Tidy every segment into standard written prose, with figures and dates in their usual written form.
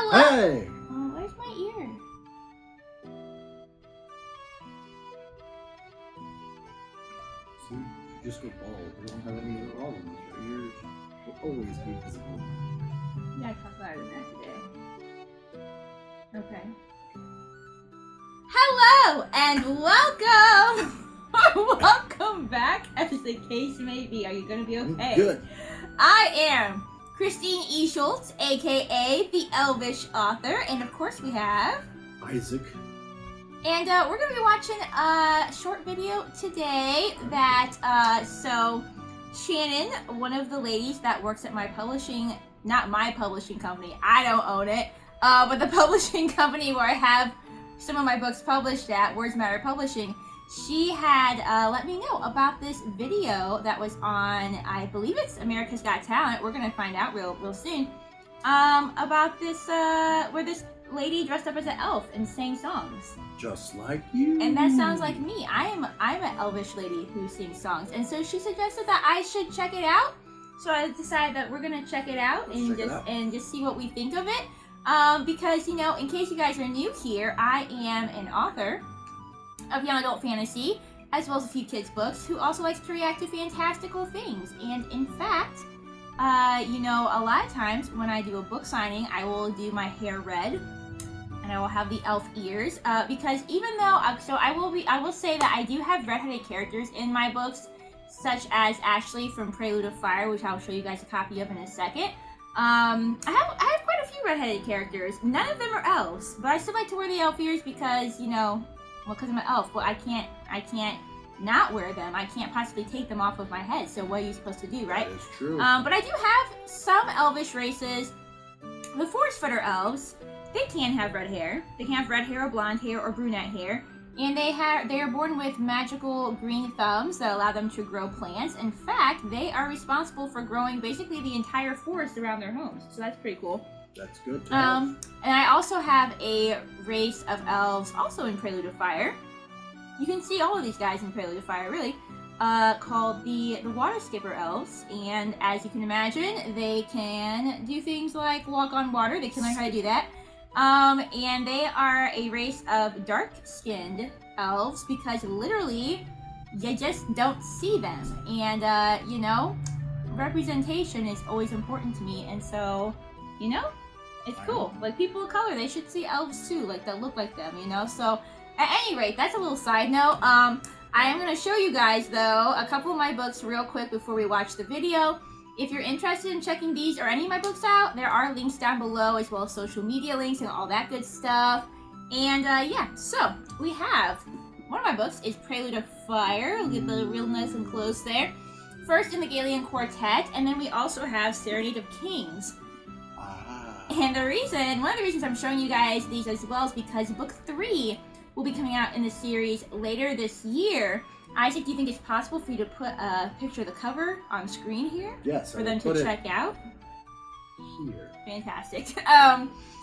Hello! Hey! Oh, where's my ear? See, you just go bald. You don't have any problems. Your ears will always be visible. You gotta talk louder than that today. Okay. Hello and welcome! Welcome back, as the case may be. Are you gonna be okay? I'm good. I am Christine E. Schulze, aka the Elvish author, and of course we have Isaac. And we're going to be watching a short video today that, so Shannon, one of the ladies that works at my publishing, not my publishing company, I don't own it, but the publishing company where I have some of my books published at, Words Matter Publishing, she had let me know about this video that was on, I believe it's America's Got Talent, we're going to find out real soon, about this, where this lady dressed up as an elf and sang songs. Just like you. And that sounds like me. I'm an elvish lady who sings songs. And so she suggested that I should check it out. So I decided that we're gonna check it out and just see what we think of it. Because, you know, in case you guys are new here, I am an author of young adult fantasy, as well as a few kids books, who also likes to react to fantastical things. And in fact, you know, a lot of times when I do a book signing, I will do my hair red. And I will have the elf ears, because even though, I will say that I do have redheaded characters in my books, such as Ashley from Prelude of Fire, which I'll show you guys a copy of in a second. I have quite a few redheaded characters. None of them are elves, but I still like to wear the elf ears because, you know, well, because I'm an elf, but I can't not wear them. I can't possibly take them off of my head, so what are you supposed to do, right? That is true. But I do have some elvish races. The Forest Footer elves, they can have red hair. They can have red hair or blonde hair or brunette hair. And they are born with magical green thumbs that allow them to grow plants. In fact, they are responsible for growing basically the entire forest around their homes. So that's pretty cool. That's good. And I also have a race of elves also in Prelude of Fire. You can see all of these guys in Prelude of Fire, really. Called the Water Skipper Elves, and as you can imagine, they can do things like walk on water. They can learn how to do that. And they are a race of dark-skinned elves because literally you just don't see them. And, you know, representation is always important to me. And so, you know, it's cool. Like, people of color, they should see elves too, like, that look like them, you know? So, at any rate, that's a little side note. I am going to show you guys, though, a couple of my books real quick before we watch the video. If you're interested in checking these or any of my books out, there are links down below, as well as social media links and all that good stuff. And yeah, so we have, one of my books is Prelude of Fire. We'll get the real nice and close there. First in the Galian Quartet, and then we also have Serenade of Kings. And one of the reasons I'm showing you guys these as well is because book 3 will be coming out in the series later this year. Isaac, do you think it's possible for you to put a picture of the cover on screen here? Yes. For them to check out? Here. Fantastic.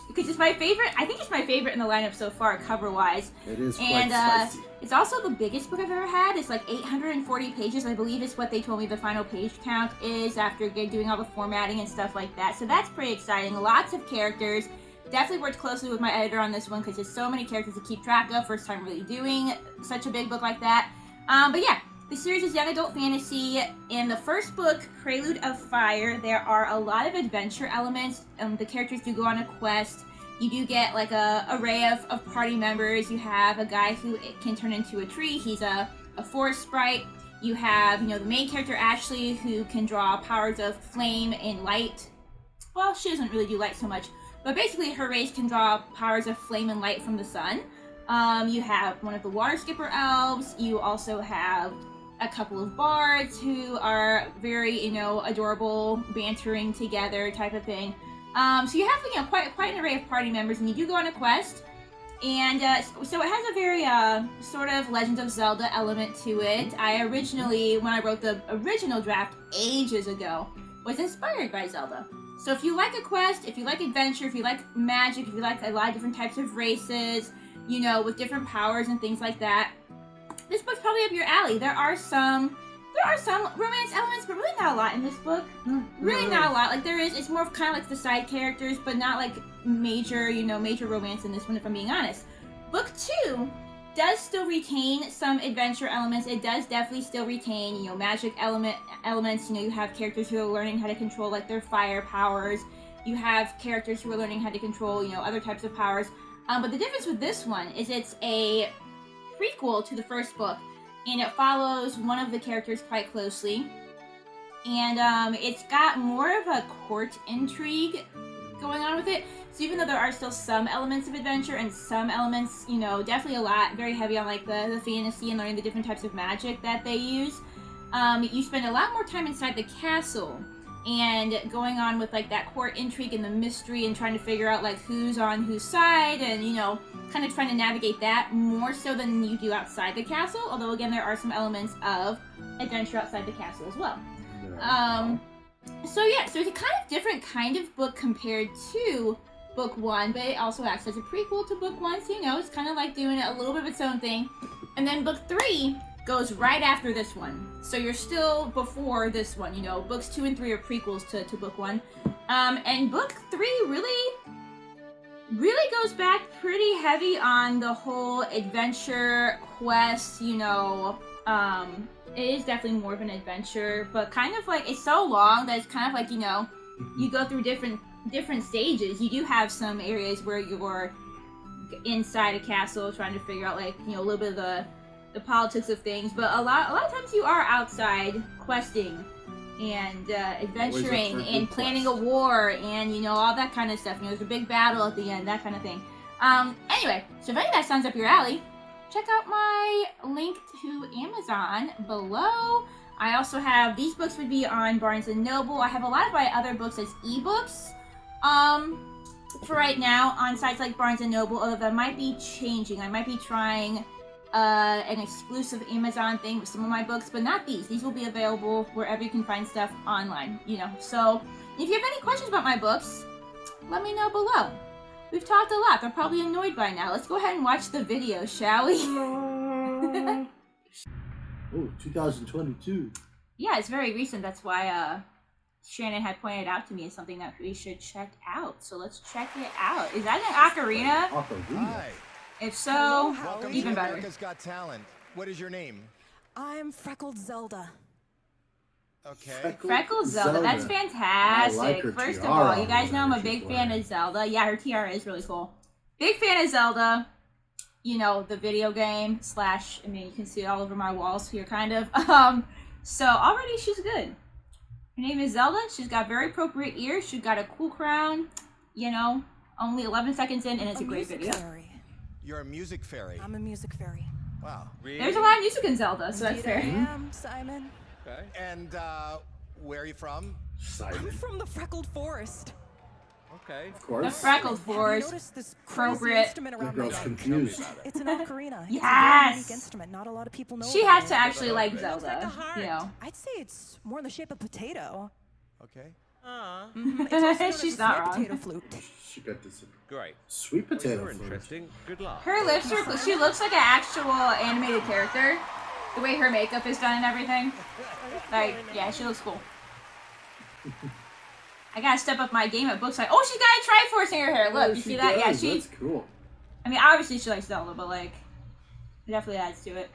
Because it's my favorite, I think it's my favorite in the lineup so far, cover-wise. It is quite spicy. It's also the biggest book I've ever had. It's like 840 pages, I believe is what they told me the final page count is after doing all the formatting and stuff like that. So that's pretty exciting. Lots of characters. Definitely worked closely with my editor on this one because there's so many characters to keep track of. First time really doing such a big book like that. But yeah, the series is young adult fantasy. In the first book, Prelude of Fire, there are a lot of adventure elements. The characters do go on a quest. You do get like a array of party members. You have a guy who can turn into a tree. He's a forest sprite. You have, you know, the main character Ashley, who can draw powers of flame and light. Well, she doesn't really do light so much, but basically her race can draw powers of flame and light from the sun. You have one of the Water Skipper elves. You also have a couple of bards who are very, you know, adorable, bantering together type of thing. So you have, you know, quite an array of party members, and you do go on a quest. And so it has a very sort of Legend of Zelda element to it. I originally, when I wrote the original draft ages ago, was inspired by Zelda. So if you like a quest, if you like adventure, if you like magic, if you like a lot of different types of races, you know, with different powers and things like that, this book's probably up your alley. There are some There are some romance elements, but really not a lot in this book. Really not a lot. Like there is, it's more of kind of like the side characters, but not like major, major romance in this one, if I'm being honest. Book 2 does still retain some adventure elements. It does definitely still retain, magic elements. You have characters who are learning how to control like their fire powers. You have characters who are learning how to control, other types of powers. But the difference with this one is it's a prequel to the first book, and it follows one of the characters quite closely. And it's got more of a court intrigue going on with it. So even though there are still some elements of adventure and some elements, definitely a lot, very heavy on like the fantasy and learning the different types of magic that they use, you spend a lot more time inside the castle and going on with like that court intrigue and the mystery and trying to figure out like who's on whose side and kind of trying to navigate that more so than you do outside the castle, although again there are some elements of adventure outside the castle as well. So it's a kind of different kind of book compared to book 1, but it also acts as a prequel to book 1, so it's kind of like doing a little bit of its own thing. And then book 3 goes right after this one, so you're still before this one. Books 2 and 3 are prequels to book 1, and book 3 really goes back pretty heavy on the whole adventure quest. It is definitely more of an adventure, but kind of like it's so long that it's kind of like you go through different stages. You do have some areas where you're inside a castle trying to figure out like a little bit of the politics of things, but a lot of times you are outside questing and adventuring and planning a war and all that kind of stuff. There's a big battle at the end, that kind of thing. Anyway, so if any of that sounds up your alley, check out my link to Amazon below. I also have, these books would be on Barnes & Noble. I have a lot of my other books as ebooks for right now on sites like Barnes & Noble, although that might be changing. I might be trying an exclusive Amazon thing with some of my books, but not these. These will be available wherever you can find stuff online, So if you have any questions about my books, let me know below. We've talked a lot. They're probably annoyed by now. Let's go ahead and watch the video, shall we? Oh, 2022. Yeah, it's very recent. That's why Shannon had pointed out to me as something that we should check out. So let's check it out. Is that an ocarina? Hi. If so, Welcome even to better. America's Got Talent. What is your name? I'm Freckled Zelda. Okay. Freckled Zelda. That's fantastic. I like her First of tiara all, you guys know I'm a she's big fan wearing. of Zelda. Yeah, her tiara is really cool. Big fan of Zelda. The video game / you can see it all over my walls here, kind of. So already she's good. Her name is Zelda. She's got very appropriate ears. She's got a cool crown. Only 11 seconds in, and it's a great video. Fairy. You're a music fairy. I'm a music fairy. Wow. There's a lot of music in Zelda, so that's Indeed fair. I am, Simon. Okay. And where are you from? I'm Simon. from the Freckled Forest. Okay. Of The course. Freckled Have you Forest. noticed this appropriate. crazy instrument The around my girl's neck? confused. It's an ocarina. It's a very Yes! unique instrument. Not a lot of people know She about has to it. actually like It looks like a Zelda, heart. I'd say it's more in the shape of potato. Okay. It's also known as She's a not sweet wrong. potato flute. She got this Great. sweet potato You're flute. interesting. Good luck. Her lips are cool. She looks like an actual animated character. The way her makeup is done and everything. Like, yeah, she looks cool. I gotta step up my game at books. Like, oh, she's got a Triforce in her hair. Look, Oh, you she see that? Yeah, does. she. That's cool. I mean, obviously she likes Zelda, but like, it definitely adds to it.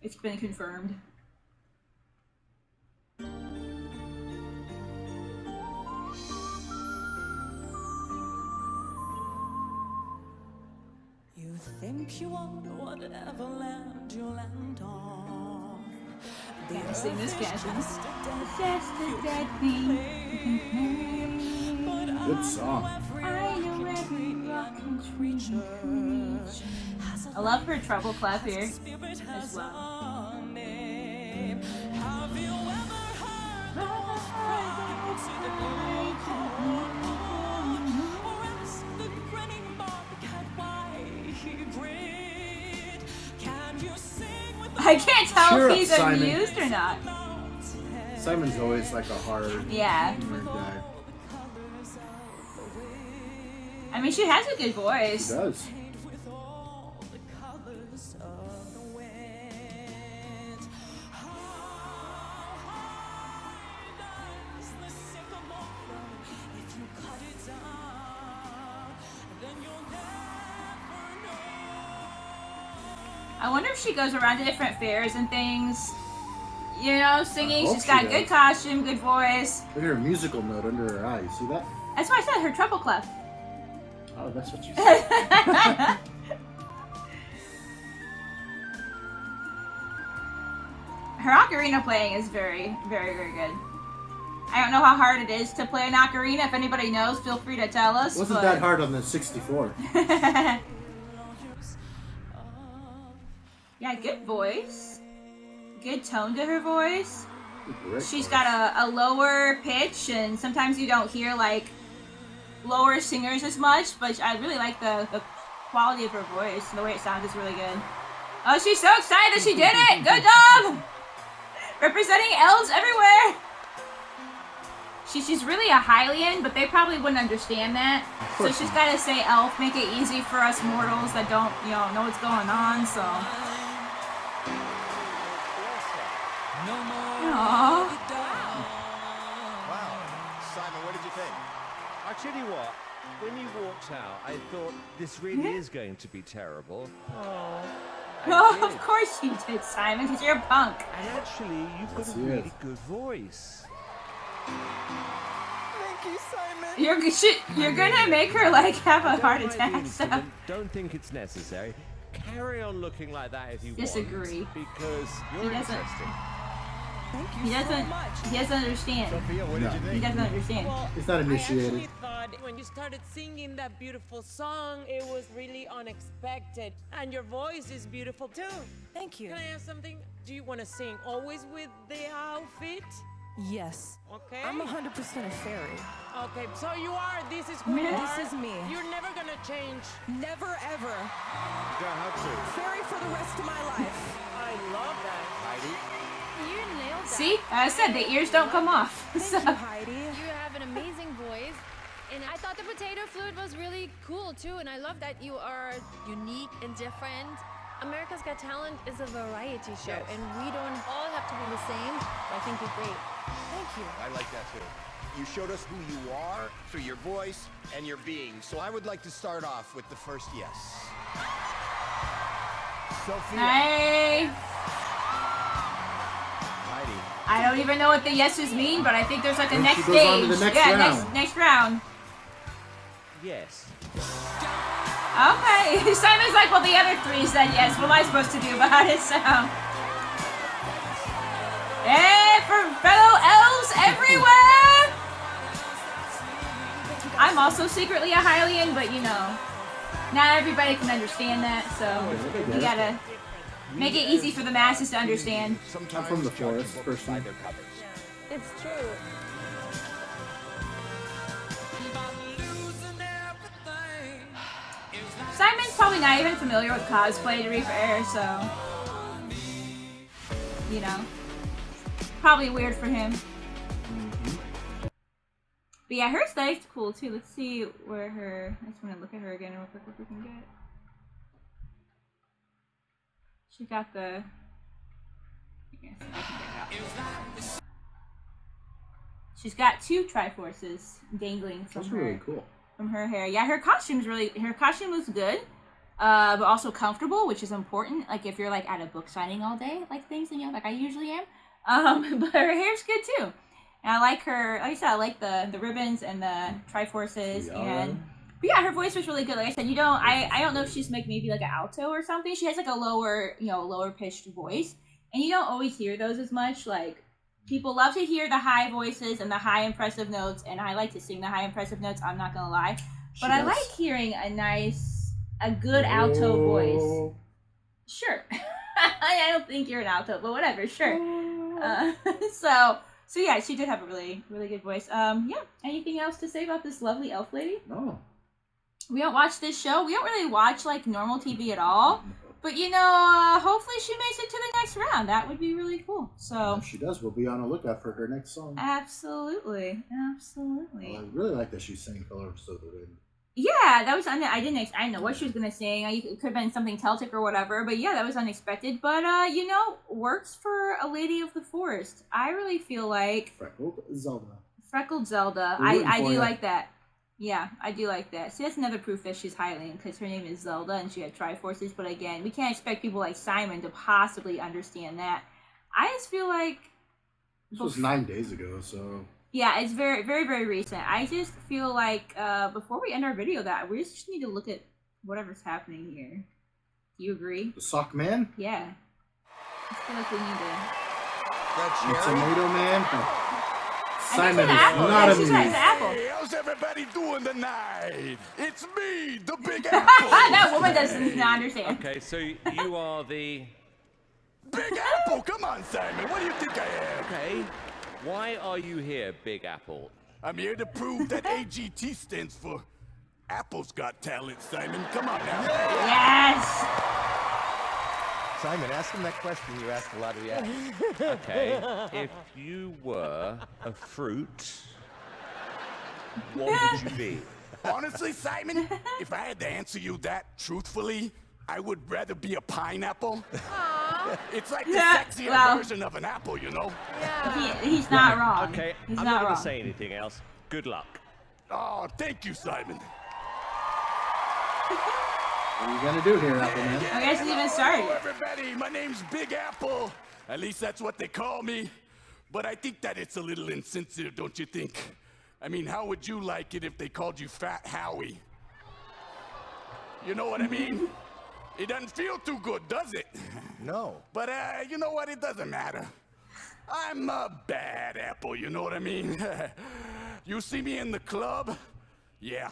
It's been confirmed. You think you own whatever land you land on. Can't sing this, can't sing this. Just Just a dead thing. Good song. I know every rock and tree you reach. I love her treble clef here as well. I can't tell Cheer if up, he's Simon. amused or not. Simon's always like a hard Yeah. guy. I mean, she has a good He voice. does. I wonder if she goes around to different fairs and things, you know, singing. hope She's she got does. good costume, good voice. Look at her musical note under her eye. You see that? That's why I said her treble clef. Oh, that's what you said. Her ocarina playing is very, very, very good. I don't know how hard it is to play an ocarina. If anybody knows, feel free to tell us. Wasn't that hard on the 64? Yeah, good voice. Good tone to her voice. Great She's voice. got a lower pitch, and sometimes you don't hear like lower singers as much, but I really like the quality of her voice. The way it sounds is really good. Oh, she's so excited that she did it! Good job! Representing elves everywhere! She's really a Hylian, but they probably wouldn't understand that. So she's got to say elf, make it easy for us mortals that don't, know what's going on, so... Aww. Wow. Simon, what did you think? I tell you what, when you walked out, I thought this really is going to be terrible. Oh, Oh, of course you did, Simon, because you're a punk. And actually, you've got Yes, a he really is. good voice. Thank you, Simon. You're gonna make her, like, have a Don't heart mind the attack, so... incident, don't think it's necessary. Carry on looking like that if you Disagree. want. Because He you're doesn't. interesting. Thank He you so doesn't. much. He doesn't understand. Sophia, what No. did you He think? doesn't understand. Well, It's not initiated. I actually thought when you started singing that beautiful song, it was really unexpected. And your voice is beautiful too. Thank you. Can I ask something? Do you want to sing always with the outfit? Yes. Okay. I'm 100% a fairy. Okay, so you are. This is who you This are. is me. You're never gonna change. Never ever. You don't have to. Fairy for the rest of my life. I love that. Heidi? You nailed that. See, I said the ears don't come off. Thank So, you, Heidi. You have an amazing voice. And I thought the potato flute was really cool too. And I love that you are unique and different. America's Got Talent is a variety show, and we don't all have to be the same. I think you're great. Thank you. I like that too. You showed us who you are through your voice and your being. So I would like to start off with the first yes. Sophia. hey, Heidi. I don't even know what the yeses mean, but I think there's like a Then next she goes on to stage. the next Yeah, round. next round. Yes. Okay, Simon's like, well, the other three said yes. What am I supposed to do about it? So, hey, for fellow elves everywhere. I'm also secretly a Hylian, but not everybody can understand that. So you gotta make it easy for the masses to understand. Sometimes I'm from the judge forest, books by personally. their covers. It's true. Simon's probably not even familiar with cosplay, to be fair, so probably weird for him. But yeah, her aesthetic's cool too. Let's see where her. I just want to look at her again real quick. What we can get. She got the. Yes, I can get it out. She's got two Triforces dangling from That's her really cool. from her hair. Yeah, her costume was good, but also comfortable, which is important. Like if you're like at a book signing all day, like things, like I usually am. But her hair's good too. And I like her, like I said, I like the ribbons and the Triforces. Yeah. But yeah, her voice was really good. Like I said, I don't know if she's maybe like an alto or something. She has like a lower pitched voice. And you don't always hear those as much. Like people love to hear the high voices and the high impressive notes. And I like to sing the high impressive notes, I'm not gonna lie. But I like hearing a good alto voice. Sure. I don't think you're an alto, but whatever, sure. So yeah, she did have a really, really good voice. Yeah, anything else to say about this lovely elf lady? No. We don't watch this show. We don't really watch like normal TV at all. But hopefully she makes it to the next round. That would be really cool. So If she does, we'll be on the lookout for her next song. absolutely. I really like that she sang Colors of the Wind. Yeah, that was I didn't know what she was gonna sing. It could have been something Celtic or whatever, but yeah, that was unexpected. But works for a lady of the forest. I really feel like Freckled Zelda. Freckled Zelda. We're rooting I for do ya. like that. Yeah, I do like that. See, that's another proof that she's Hylian, because her name is Zelda and she had Triforces, but again, we can't expect people like Simon to possibly understand that. I just feel like... This was 9 days ago, so... Yeah, it's very, very, very recent. I just feel like, before we end our video, that we just need to look at whatever's happening here. Do you agree? The Sock Man? Yeah. I feel like we need to... That The cherry? Tomato Man? I Simon think is it's an apple. not Yeah, she's right, amused. it's an apple. Hey, how's everybody doing tonight? It's me, the Big Apple. That woman doesn't understand. Okay, so you are the... Big Apple, come on, Simon. What do you think I am? Okay, why are you here, Big Apple? I'm here to prove that AGT stands for Apple's Got Talent, Simon. Come on now. Yes! Simon, ask him that question you asked a lot of the actors. Okay, if you were a fruit, what would you be? Honestly, Simon, if I had to answer you that truthfully, I would rather be a pineapple. It's like the Yeah, sexier well. version of an apple, you know? He's not wrong. Okay, He's I'm not not going wrong. to say anything else. Good luck. Oh, thank you, Simon. What are you gonna do here, Apple Man? I guess it's even started. Hello, everybody. My name's Big Apple. At least that's what they call me. But I think that it's a little insensitive, don't you think? I mean, how would you like it if they called you Fat Howie? You know what I mean? It doesn't feel too good, does it? No. But you know what? It doesn't matter. I'm a bad apple, you know what I mean? You see me in the club? Yeah,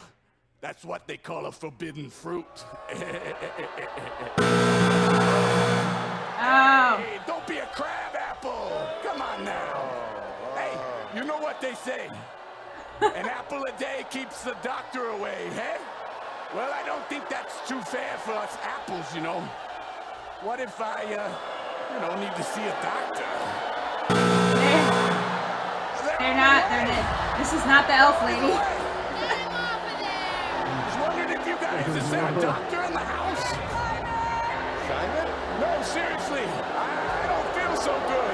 that's what they call a forbidden fruit. Oh. Hey, don't be a crab apple. Come on now. Hey, you know what they say? An apple a day keeps the doctor away, hey? Well, I don't think that's too fair for us apples, you know. What if I, need to see a doctor? They're not. This is not the elf lady. Just wondering if you guys, is there a doctor in the house? Simon? No, seriously, I don't feel so good.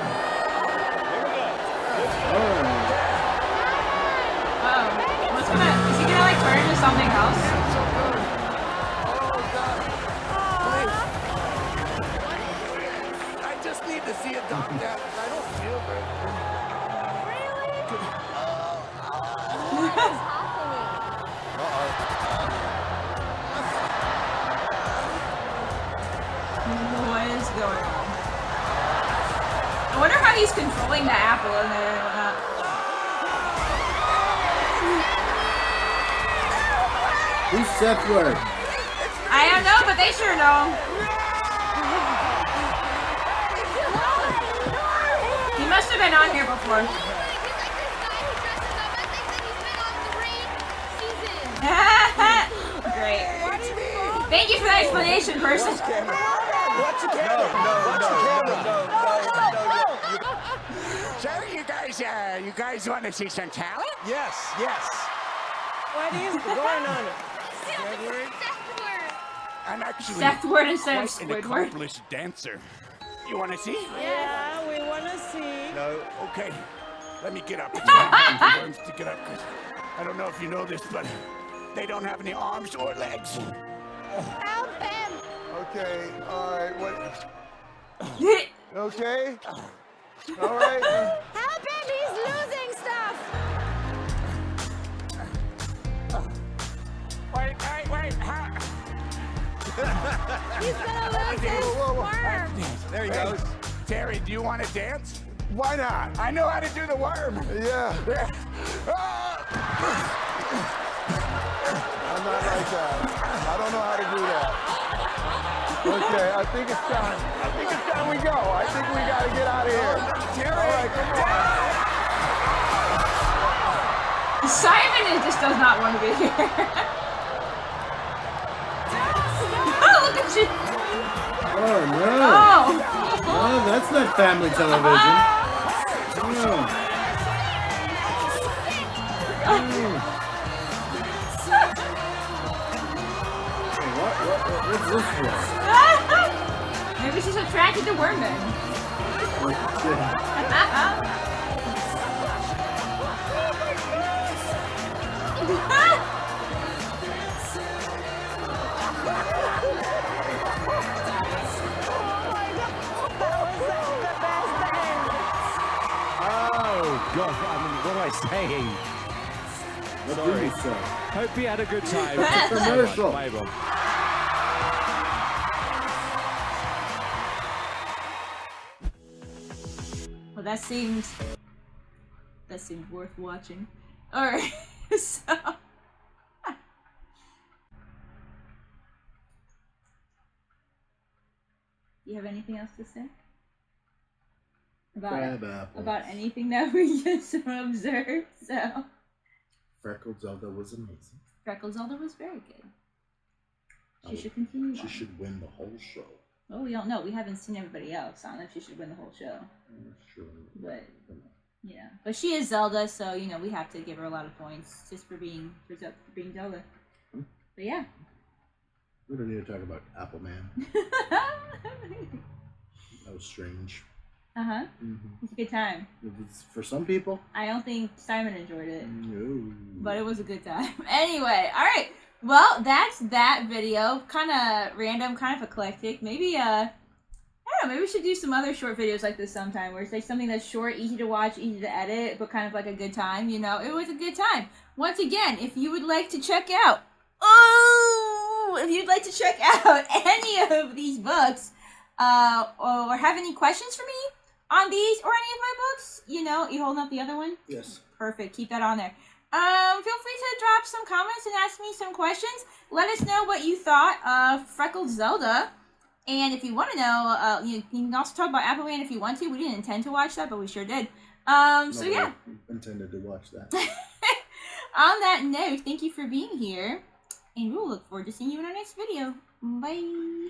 Is he gonna like turn into something else? So good. Oh, God. Please. I just need to see a doctor. I don't feel very good. What is going on? I wonder how he's controlling the apple in there and whatnot. Who's Seth Word? I don't know, but they sure know. He must have been on here before. Great. Thank you for the explanation, person. What's the camera? So you guys want to see some talent? Yes, yes. What is going on? I'm actually Seth Word instead of quite an Squidward. accomplished dancer. You want to see? Yeah, we want to see. No. Okay. Let me get up. It's my worms to get up. 'Cause I don't know if you know this, but they don't have any arms or legs. Help him! Okay, all right, what? Okay? All right. Help him! He's losing stuff! Wait. He's gonna lose his worm! There he goes. Terry, do you want to dance? Why not? I know how to do the worm. Yeah, Ah! I'm not like that. I don't know how to do that. Okay, I think it's time. I think it's time we go. I think we gotta get out of here. Terry, All right, come on. Simon just does not want to be here. Oh, look at you. Oh no! Oh. Oh, that's not family television. No. What's this for? Maybe she's attracted to wormmen. God, I mean, what am I saying? What Sorry. did you say? Hope you had a good time. Commercial. Bye, Bob. Well, that seemed worth watching. All right, so. Do you have anything else to say Crab apples. about anything that we just observed? So, Freckled Zelda was amazing. Freckled Zelda was very good. She should continue. She should win the whole show. Well, we don't know. We haven't seen everybody else. I don't know if she should win the whole show. Sure. But yeah, but she is Zelda, so you know we have to give her a lot of points just for being Zelda. But yeah. We don't need to talk about Apple Man. That was strange. Uh-huh. It's a good time. It's for some people. I don't think Simon enjoyed it. No. But it was a good time. Anyway, alright. Well, that's that video. Kind of random, kind of eclectic. Maybe, I don't know, maybe we should do some other short videos like this sometime, where it's like something that's short, easy to watch, easy to edit, but kind of like a good time, you know? It was a good time. Once again, if you would like to check out, if you'd like to check out any of these books, or have any questions for me on these or any of my books, you know, you holding up the other one? Yes. Perfect. Keep that on there. Feel free to drop some comments and ask me some questions. Let us know what you thought of Freckled Zelda. And if you want to know, you can also talk about Apple Man if you want to. We didn't intend to watch that, but we sure did. So yeah. Intended to watch that. On that note, thank you for being here. And we'll look forward to seeing you in our next video. Bye.